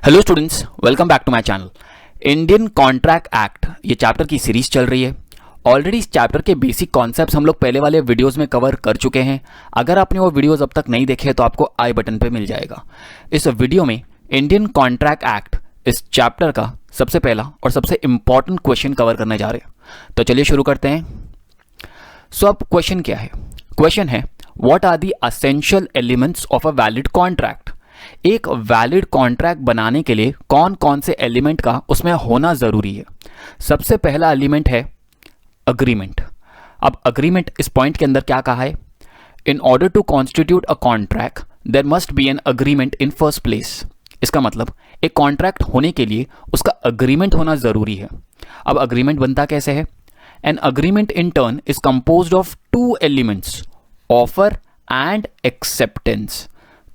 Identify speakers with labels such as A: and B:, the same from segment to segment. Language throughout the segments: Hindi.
A: Hello students, welcome back to my channel. Indian contract act ये चैप्टर की सीरीज चल रही है। ऑलरेडी इस चैप्टर के बेसिक कॉन्सेप्ट्स हम लोग पहले वाले वीडियोस में कवर कर चुके हैं। अगर आपने वो वीडियोस अब तक नहीं देखे तो आपको आई बटन पे मिल जाएगा। इस वीडियो में इंडियन कॉन्ट्रैक्ट एक्ट इस चैप्टर का सबसे पहला और सबसे इंपॉर्टेंट क्वेश्चन कवर करने जा रहे हैं। तो चलिए शुरू करते हैं। सो अब क्वेश्चन क्या है? क्वेश्चन है, what are the essential elements of a valid contract. एक वैलिड कॉन्ट्रैक्ट बनाने के लिए कौन कौन से एलिमेंट का उसमें होना जरूरी है? सबसे पहला एलिमेंट है अग्रीमेंट। अब अग्रीमेंट इस पॉइंट के अंदर क्या कहा है? In order to constitute a contract there must be an agreement in first place. इसका मतलब एक कॉन्ट्रैक्ट होने के लिए उसका अग्रीमेंट होना जरूरी है। अब अग्रीमेंट बनता कैसे है? N agreement in turn is composed of two elements, offer and acceptance.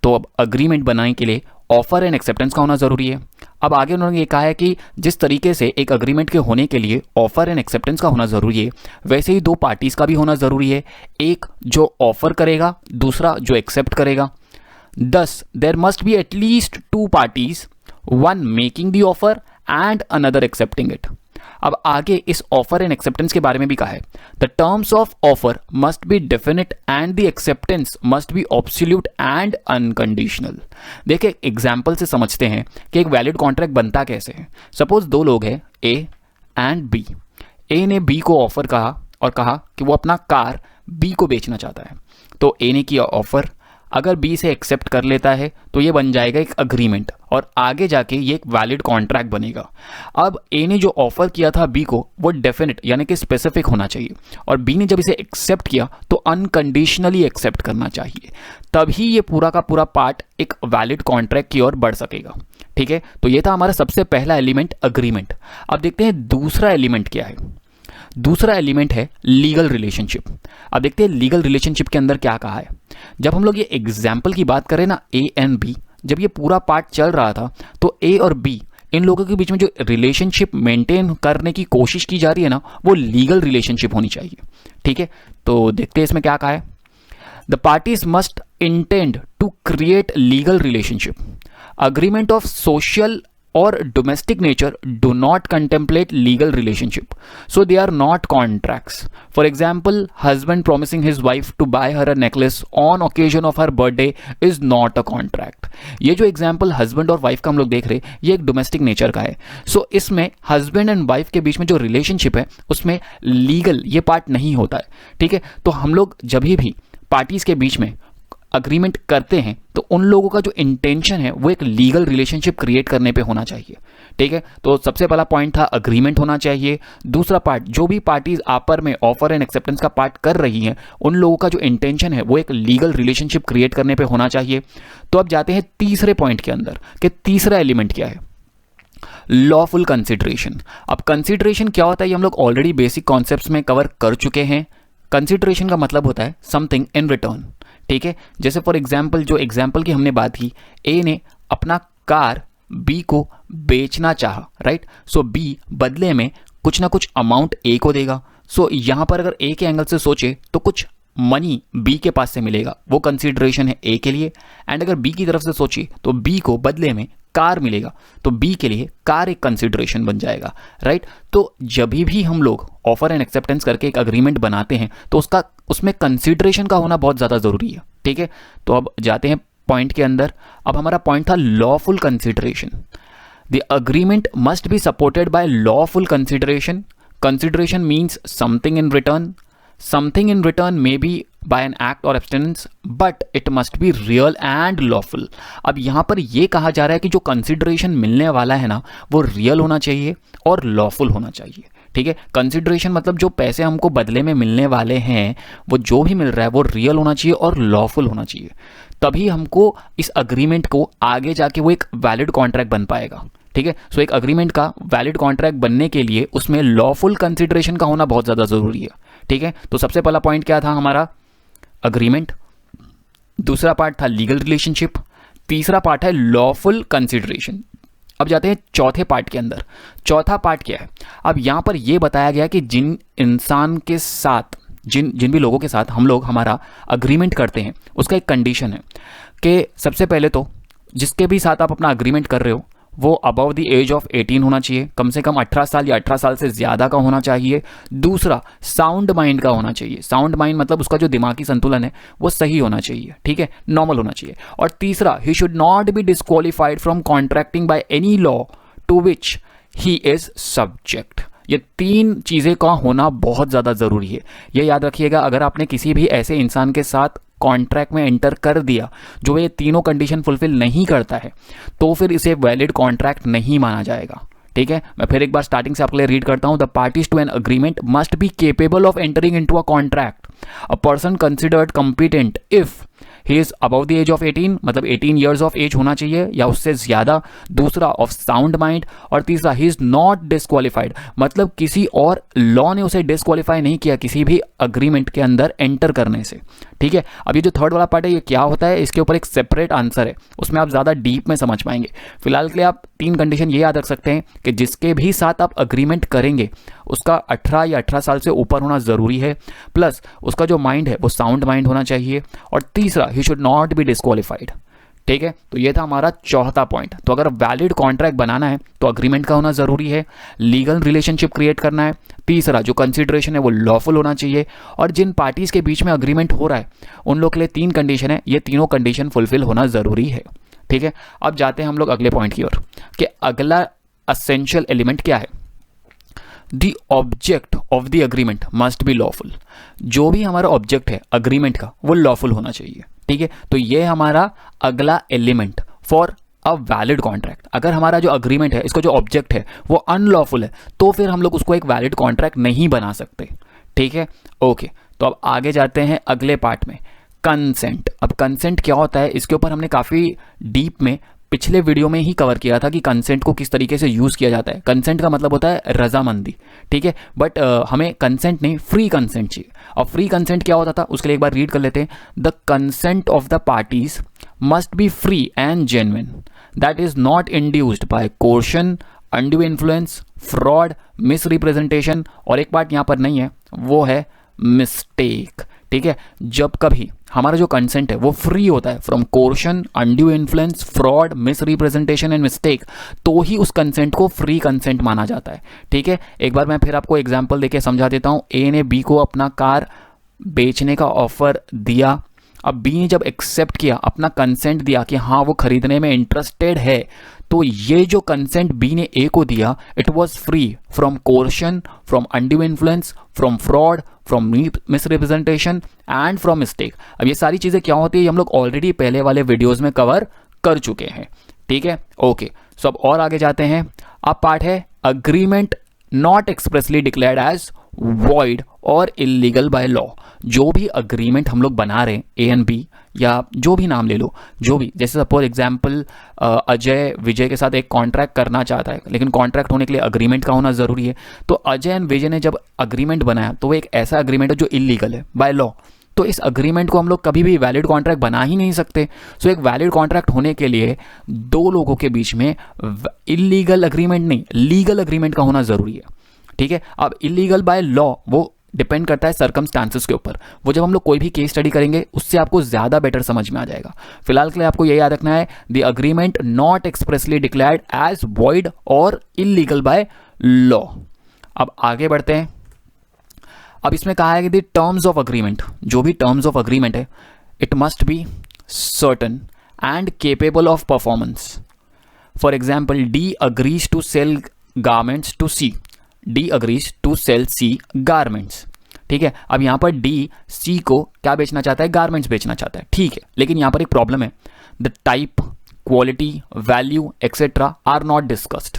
A: तो अब अग्रीमेंट बनाने के लिए ऑफर एंड एक्सेप्टेंस का होना जरूरी है। अब आगे उन्होंने ये कहा है कि जिस तरीके से एक अग्रीमेंट के होने के लिए ऑफर एंड एक्सेप्टेंस का होना जरूरी है, वैसे ही दो पार्टीज का भी होना जरूरी है। एक जो ऑफर करेगा, दूसरा जो एक्सेप्ट करेगा। Thus, there must be at least two parties, one making the offer and another accepting it. अब आगे इस ऑफर एंड एक्सेप्टेंस के बारे में भी कहा है। The terms of offer must be definite and the acceptance must be absolute and unconditional. देखिए एग्जाम्पल से समझते हैं कि एक वैलिड कॉन्ट्रैक्ट बनता कैसे है। सपोज दो लोग हैं, ए एंड बी। ए ने बी को ऑफर कहा और कहा कि वो अपना कार बी को बेचना चाहता है। तो ए ने किया ऑफर, अगर बी से एक्सेप्ट कर लेता है तो ये बन जाएगा एक अग्रीमेंट और आगे जाके ये एक वैलिड कॉन्ट्रैक्ट बनेगा। अब ए ने जो ऑफर किया था बी को वो डेफिनेट यानी कि स्पेसिफिक होना चाहिए, और बी ने जब इसे एक्सेप्ट किया तो अनकंडीशनली एक्सेप्ट करना चाहिए। तभी ये पूरा का पूरा पार्ट एक वैलिड कॉन्ट्रैक्ट की ओर बढ़ सकेगा। ठीक है, तो ये था हमारा सबसे पहला एलिमेंट, अग्रीमेंट। अब देखते हैं दूसरा एलिमेंट क्या है। दूसरा एलिमेंट है लीगल रिलेशनशिप। अब देखते हैं लीगल रिलेशनशिप के अंदर क्या कहा है। जब हम लोग ये एग्जाम्पल की बात करें ना, ए एंड बी, जब ये पूरा पार्ट चल रहा था तो ए और बी इन लोगों के बीच में जो रिलेशनशिप मेंटेन करने की कोशिश की जा रही है ना, वो लीगल रिलेशनशिप होनी चाहिए। ठीक है, तो देखते हैं इसमें क्या कहा है। The parties must intend to create legal relationship. Agreement of social or domestic nature do not contemplate legal relationship, so they are not contracts. For example, husband promising his wife to buy her a necklace on occasion of her birthday is not a contract. ये जो एग्जाम्पल हस्बैंड और वाइफ का हम लोग देख रहे हैं, ये एक डोमेस्टिक नेचर का है। सो इसमें हस्बैंड एंड वाइफ के बीच में जो रिलेशनशिप है उसमें लीगल ये पार्ट नहीं होता है। ठीक है, तो हम लोग जब भी पार्टीज के बीच में अग्रीमेंट करते हैं तो उन लोगों का जो इंटेंशन है वो एक लीगल रिलेशनशिप क्रिएट करने पे होना चाहिए। ठीक है, तो सबसे पहला पॉइंट था अग्रीमेंट होना चाहिए। दूसरा पार्ट, जो भी पार्टीज आपस में ऑफर एंड एक्सेप्टेंस का पार्ट कर रही हैं उन लोगों का जो इंटेंशन है वो एक लीगल रिलेशनशिप क्रिएट करने पे होना चाहिए। तो अब जाते हैं तीसरे पॉइंट के अंदर कि तीसरा एलिमेंट क्या है, लॉफुल कंसिडरेशन। अब कंसिडरेशन क्या होता है ये हम लोग ऑलरेडी बेसिक कॉन्सेप्ट्स में कवर कर चुके हैं। कंसिडरेशन का मतलब होता है समथिंग इन रिटर्न। ठीक है, जैसे फॉर एग्जाम्पल जो एग्जाम्पल की हमने बात की, ए ने अपना कार बी को बेचना चाहा, राइट। सो बी बदले में कुछ ना कुछ अमाउंट ए को देगा। सो यहां पर अगर ए के एंगल से सोचे तो कुछ मनी बी के पास से मिलेगा, वो कंसिडरेशन है ए के लिए। एंड अगर बी की तरफ से सोचिए तो बी को बदले में कार मिलेगा, तो बी के लिए कार एक कंसिडरेशन बन जाएगा, राइट। तो जब भी हम लोग ऑफर एंड एक्सेप्टेंस करके एक अग्रीमेंट बनाते हैं तो उसमें कंसिडरेशन का होना बहुत ज़्यादा ज़रूरी है। ठीक है, तो अब जाते हैं पॉइंट के अंदर। अब हमारा पॉइंट था lawful consideration. The agreement must be supported by lawful consideration. Consideration means something in return. Something in return may be by an act or abstinence, but it must be real and lawful. अब यहाँ पर ये कहा जा रहा है कि जो कंसिडरेशन मिलने वाला है ना वो रियल होना चाहिए और लॉफुल होना चाहिए। ठीक है, कंसिडरेशन मतलब जो पैसे हमको बदले में मिलने वाले हैं वो जो भी मिल रहा है वो रियल होना चाहिए और लॉफुल होना चाहिए। तभी हमको इस अग्रीमेंट को आगे जाके वो एक वैलिड कॉन्ट्रैक्ट बन पाएगा। ठीक है, सो एक अग्रीमेंट का वैलिड कॉन्ट्रैक्ट बनने के लिए उसमें लॉफुल कंसिडरेशन का होना बहुत ज़्यादा ज़रूरी है। ठीक है, तो सबसे पहला पॉइंट क्या था हमारा, अग्रीमेंट। दूसरा पार्ट था लीगल रिलेशनशिप। तीसरा पार्ट है लॉफुल कंसिडरेशन। अब जाते हैं चौथे पार्ट के अंदर। चौथा पार्ट क्या है? अब यहां पर यह बताया गया कि जिन इंसान के साथ जिन भी लोगों के साथ हम लोग हमारा अग्रीमेंट करते हैं उसका एक कंडीशन है कि सबसे पहले तो जिसके भी साथ आप अपना अग्रीमेंट कर रहे हो वो अबव द एज ऑफ 18 होना चाहिए, कम से कम 18 साल या 18 साल से ज़्यादा का होना चाहिए। दूसरा, साउंड माइंड का होना चाहिए। साउंड माइंड मतलब उसका जो दिमागी संतुलन है वो सही होना चाहिए, ठीक है, नॉर्मल होना चाहिए। और तीसरा, he should not be disqualified from contracting by any law to which he is subject. ये 3 चीज़ें का होना बहुत ज़्यादा ज़रूरी है। ये याद रखिएगा, अगर आपने किसी भी ऐसे इंसान के साथ कॉन्ट्रैक्ट में एंटर कर दिया जो ये तीनों कंडीशन फुलफिल नहीं करता है, तो फिर इसे वैलिड कॉन्ट्रैक्ट नहीं माना जाएगा, ठीक है। मैं फिर एक बार स्टार्टिंग से आपके लिए रीड करता हूं। The parties to an agreement must be capable of entering into a contract. A person considered competent if he is above the age of 18, मतलब 18 ईयर्स ऑफ एज होना चाहिए या उससे ज्यादा। दूसरा, ऑफ साउंड माइंड। और तीसरा, ही इज नॉट डिस्क्वालिफाइड, मतलब किसी और लॉ ने उसे डिस्क्वालीफाई नहीं किया किसी भी अग्रीमेंट के अंदर एंटर करने से, ठीक है। अब ये जो थर्ड वाला पार्ट है ये क्या होता है, इसके ऊपर एक सेपरेट आंसर है, उसमें आप ज़्यादा डीप में समझ पाएंगे। फिलहाल के लिए आप 3 कंडीशन ये याद रख सकते हैं कि जिसके भी साथ आप अग्रीमेंट करेंगे उसका 18 या 18 साल से ऊपर होना ज़रूरी है, प्लस उसका जो माइंड है वो साउंड माइंड होना चाहिए, और तीसरा, he should not B disqualified, ठीक है। तो ये था हमारा चौथा पॉइंट। तो अगर वैलिड कॉन्ट्रैक्ट बनाना है तो अग्रीमेंट का होना ज़रूरी है, लीगल रिलेशनशिप क्रिएट करना है, तीसरा जो कंसिडरेशन है वो लॉफुल होना चाहिए, और जिन पार्टीज़ के बीच में अग्रीमेंट हो रहा है उन लोग के लिए 3 कंडीशन है, ये तीनों कंडीशन फुलफिल होना ज़रूरी है, ठीक है। अब जाते हैं हम लोग अगले पॉइंट की ओर कि अगला एसेंशियल एलिमेंट क्या है। The object of the agreement must B lawful. जो भी हमारा ऑब्जेक्ट है अग्रीमेंट का वो लॉफुल होना चाहिए, ठीक है। तो ये हमारा अगला element for a valid contract. अगर हमारा जो अग्रीमेंट है, इसका जो ऑब्जेक्ट है वो अनलॉफुल है, तो फिर हम लोग उसको एक वैलिड कॉन्ट्रैक्ट नहीं बना सकते, ठीक है। ओके, तो अब आगे जाते हैं अगले पार्ट में, कंसेंट। अब कंसेंट क्या होता है, इसके ऊपर हमने काफ़ी डीप में पिछले वीडियो में ही कवर किया था कि कंसेंट को किस तरीके से यूज़ किया जाता है। कंसेंट का मतलब होता है रजामंदी, ठीक है। बट हमें कंसेंट नहीं, फ्री कंसेंट चाहिए। और फ्री कंसेंट क्या होता था उसके लिए एक बार रीड कर लेते हैं। The consent of the parties must be free and genuine, that is not induced by coercion, undue influence, fraud, misrepresentation, और एक पार्ट यहाँ पर नहीं है वो है मिस्टेक, ठीक है। जब कभी हमारा जो कंसेंट है वो फ्री होता है from coercion, undue influence, fraud, misrepresentation and mistake, तो ही उस कंसेंट को फ्री कंसेंट माना जाता है, ठीक है। एक बार मैं फिर आपको एग्जांपल देके समझा देता हूँ। ए ने बी को अपना कार बेचने का ऑफर दिया। अब बी ने जब एक्सेप्ट किया, अपना कंसेंट दिया कि हाँ वो खरीदने में इंटरेस्टेड है, तो ये जो कंसेंट बी ने ए को दिया, it was free from coercion, from undue influence, from fraud, from misrepresentation and from mistake. अब ये सारी चीज़ें क्या होती है, हम लोग ऑलरेडी पहले वाले वीडियोज़ में कवर कर चुके हैं, ठीक है। ओके, सो अब और आगे जाते हैं। अब पार्ट है agreement not expressly declared as void और इलीगल बाय लॉ। जो भी अग्रीमेंट हम लोग बना रहे हैं, ए एंड बी या जो भी नाम ले लो, जो भी, जैसे सपोज एग्जांपल अजय विजय के साथ एक कॉन्ट्रैक्ट करना चाहता है, लेकिन कॉन्ट्रैक्ट होने के लिए अग्रीमेंट का होना ज़रूरी है। तो अजय एंड विजय ने जब अग्रीमेंट बनाया तो वो एक ऐसा अग्रीमेंट है जो इलीगल है बाय लॉ, तो इस अग्रीमेंट को हम लोग कभी भी वैलिड कॉन्ट्रैक्ट बना ही नहीं सकते। सो एक वैलिड कॉन्ट्रैक्ट होने के लिए 2 लोगों के बीच में इलीगल अग्रीमेंट नहीं, लीगल अग्रीमेंट का होना ज़रूरी है, ठीक है। अब इलीगल बाय लॉ वो डिपेंड करता है सर्कमस्टांसेस के ऊपर, वो जब हम लोग कोई भी केस स्टडी करेंगे उससे आपको ज़्यादा बेटर समझ में आ जाएगा। फिलहाल के लिए आपको ये याद रखना है, the agreement not expressly declared as void और इलीगल बाय लॉ। अब आगे बढ़ते हैं। अब इसमें कहा है कि द टर्म्स ऑफ अग्रीमेंट, जो भी टर्म्स ऑफ अग्रीमेंट है, it must be certain and capable of performance. For example, D agrees to sell garments to C, D agrees to sell C garments, ठीक है। अब यहाँ पर डी सी को क्या बेचना चाहता है, गारमेंट्स बेचना चाहता है, ठीक है। लेकिन यहाँ पर एक प्रॉब्लम है, the type, quality, value etcetera are not discussed,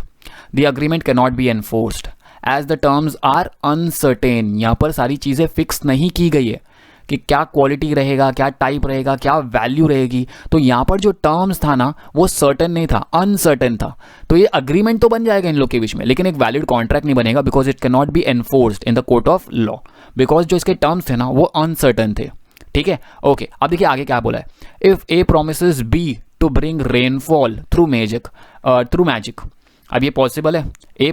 A: the agreement can not be enforced as the terms are uncertain. यहाँ पर सारी चीज़ें फिक्स नहीं की गई है कि क्या क्वालिटी रहेगा, क्या टाइप रहेगा, क्या वैल्यू रहेगी। तो यहाँ पर जो टर्म्स था ना वो सर्टेन नहीं था, अनसर्टेन था। तो ये अग्रीमेंट तो बन जाएगा इन लोग के बीच में, लेकिन एक वैलिड कॉन्ट्रैक्ट नहीं बनेगा, because it can not be enforced in the court of law, because जो इसके टर्म्स थे ना वो अनसर्टेन थे, ठीक है। ओके, अब देखिए आगे क्या बोला है। If a promises be to bring rainfall through magic, अब ये पॉसिबल है, a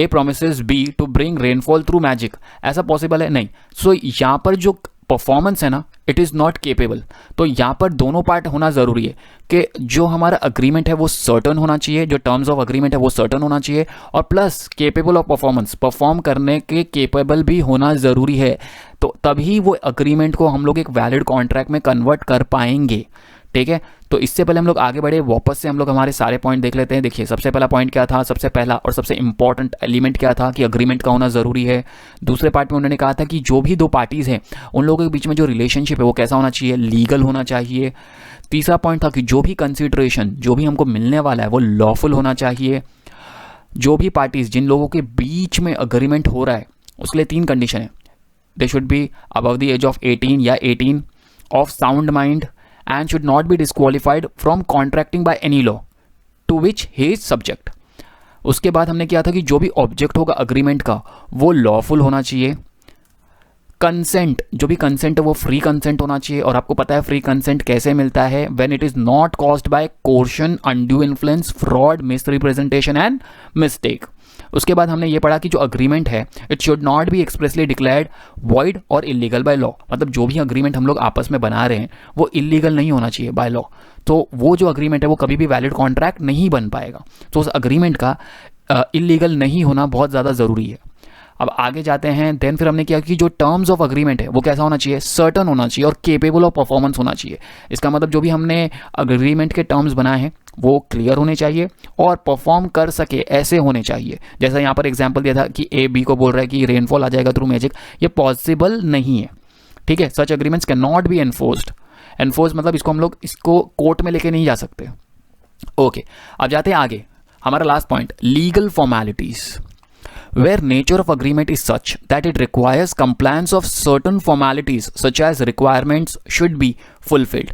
A: promises be to bring rainfall through magic, ऐसा पॉसिबल है नहीं। सो यहाँ पर जो परफॉर्मेंस है ना, इट इज़ नॉट केपेबल। तो यहाँ पर दोनों पार्ट होना ज़रूरी है कि जो हमारा अग्रीमेंट है वो सर्टन होना चाहिए, जो टर्म्स ऑफ अग्रीमेंट है वो सर्टन होना चाहिए, और plus capable of performance, perform करने के केपेबल भी होना ज़रूरी है। तो तभी वो अग्रीमेंट को हम लोग एक वैलिड कॉन्ट्रैक्ट में कन्वर्ट कर पाएंगे। ठीक है, तो इससे पहले हम लोग आगे बढ़े, वापस से हम लोग हमारे सारे पॉइंट देख लेते हैं। देखिए, सबसे पहला पॉइंट क्या था, सबसे पहला और सबसे इंपॉर्टेंट एलिमेंट क्या था कि अग्रीमेंट का होना ज़रूरी है। दूसरे पार्ट में उन्होंने कहा था कि जो भी दो पार्टीज़ हैं उन लोगों के बीच में जो रिलेशनशिप है वो कैसा होना चाहिए, लीगल होना चाहिए। तीसरा पॉइंट था कि जो भी कंसिडरेशन जो भी हमको मिलने वाला है वो लॉफुल होना चाहिए। जो भी पार्टीज़ जिन लोगों के बीच में अग्रीमेंट हो रहा है उसके लिए 3 कंडीशन है। They should be above the age of 18 या 18, of sound mind, and should not be disqualified from contracting by any law to which he is subject। उसके बाद हमने किया था कि जो भी ऑब्जेक्ट होगा अग्रीमेंट का वो लॉफुल होना चाहिए। कंसेंट, जो भी कंसेंट है वो फ्री कंसेंट होना चाहिए, और आपको पता है फ्री कंसेंट कैसे मिलता है, when it is not caused by coercion, undue influence, fraud, miss representation and mistake. उसके बाद हमने ये पढ़ा कि जो अग्रीमेंट है it should not B expressly declared void और इलीगल बाय लॉ। मतलब जो भी अग्रीमेंट हम लोग आपस में बना रहे हैं वो इलीगल नहीं होना चाहिए बाय लॉ। तो वो जो अग्रीमेंट है वो कभी भी वैलिड कॉन्ट्रैक्ट नहीं बन पाएगा। तो उस अग्रीमेंट का इलीगल नहीं होना बहुत ज़्यादा ज़रूरी है। अब आगे जाते हैं। देन फिर हमने किया कि जो टर्म्स ऑफ अग्रीमेंट है वो कैसा होना चाहिए, सर्टन होना चाहिए और केपेबल ऑफ परफॉर्मेंस होना चाहिए। इसका मतलब जो भी हमने अग्रीमेंट के टर्म्स बनाए हैं वो क्लियर होने चाहिए और परफॉर्म कर सके ऐसे होने चाहिए। जैसा यहाँ पर एग्जांपल दिया था कि ए बी को बोल रहा है कि रेनफॉल आ जाएगा थ्रू मैजिक, ये पॉसिबल नहीं है। ठीक है, such agreements can not be enforced. Enforce मतलब इसको हम लोग इसको कोर्ट में लेके नहीं जा सकते। ओके, अब जाते हैं आगे। हमारा last point, legal formalities, where nature of agreement is such that it requires compliance of certain formalities such as requirements should be fulfilled.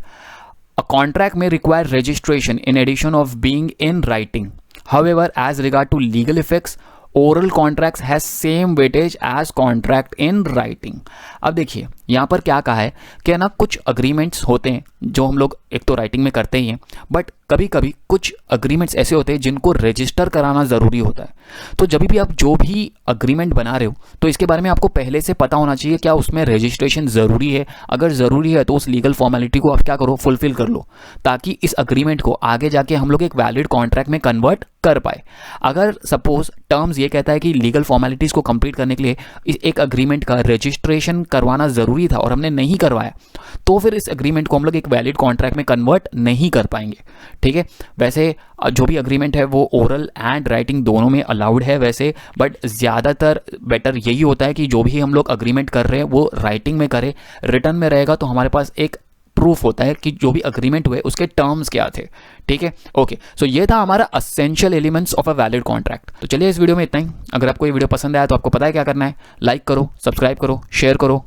A: A contract may require registration in addition of being in writing. However, as regard to legal effects, oral contracts has same weightage as contract in writing. अब देखिए यहाँ पर क्या कहा है कि ना कुछ अग्रीमेंट्स होते हैं जो हम लोग एक तो राइटिंग में करते ही हैं, बट कभी कभी कुछ अग्रीमेंट्स ऐसे होते हैं जिनको रजिस्टर कराना ज़रूरी होता है। तो जब भी आप जो भी अग्रीमेंट बना रहे हो तो इसके बारे में आपको पहले से पता होना चाहिए क्या उसमें रजिस्ट्रेशन ज़रूरी है। अगर ज़रूरी है तो उस लीगल फॉर्मेलिटी को आप क्या करो, फुलफिल कर लो, ताकि इस अग्रीमेंट को आगे जाके हम लोग एक वैलिड कॉन्ट्रैक्ट में कन्वर्ट कर पाए। अगर सपोज टर्म्स ये कहता है कि लीगल फॉर्मेलिटीज़ को कंप्लीट करने के लिए एक अग्रीमेंट का रजिस्ट्रेशन करवाना ज़रूरी था और हमने नहीं करवाया, तो फिर इस अग्रीमेंट को हम लोग एक वैलिड कॉन्ट्रैक्ट में कन्वर्ट नहीं कर पाएंगे। ठीक है, वैसे जो भी अग्रीमेंट है वो ओरल एंड राइटिंग दोनों में अलाउड है वैसे, बट ज़्यादातर बेटर यही होता है कि जो भी हम लोग अग्रीमेंट कर रहे हैं वो राइटिंग में करें। रिटर्न में रहेगा तो हमारे पास एक प्रूफ होता है कि जो भी अग्रीमेंट हुए उसके टर्म्स क्या थे। ठीक है, ओके, सो ये था हमारा essential elements of a valid contract. तो चलिए इस वीडियो में इतना ही। अगर आपको ये वीडियो पसंद आया तो आपको पता है क्या करना है, लाइक करो, सब्सक्राइब करो, शेयर करो,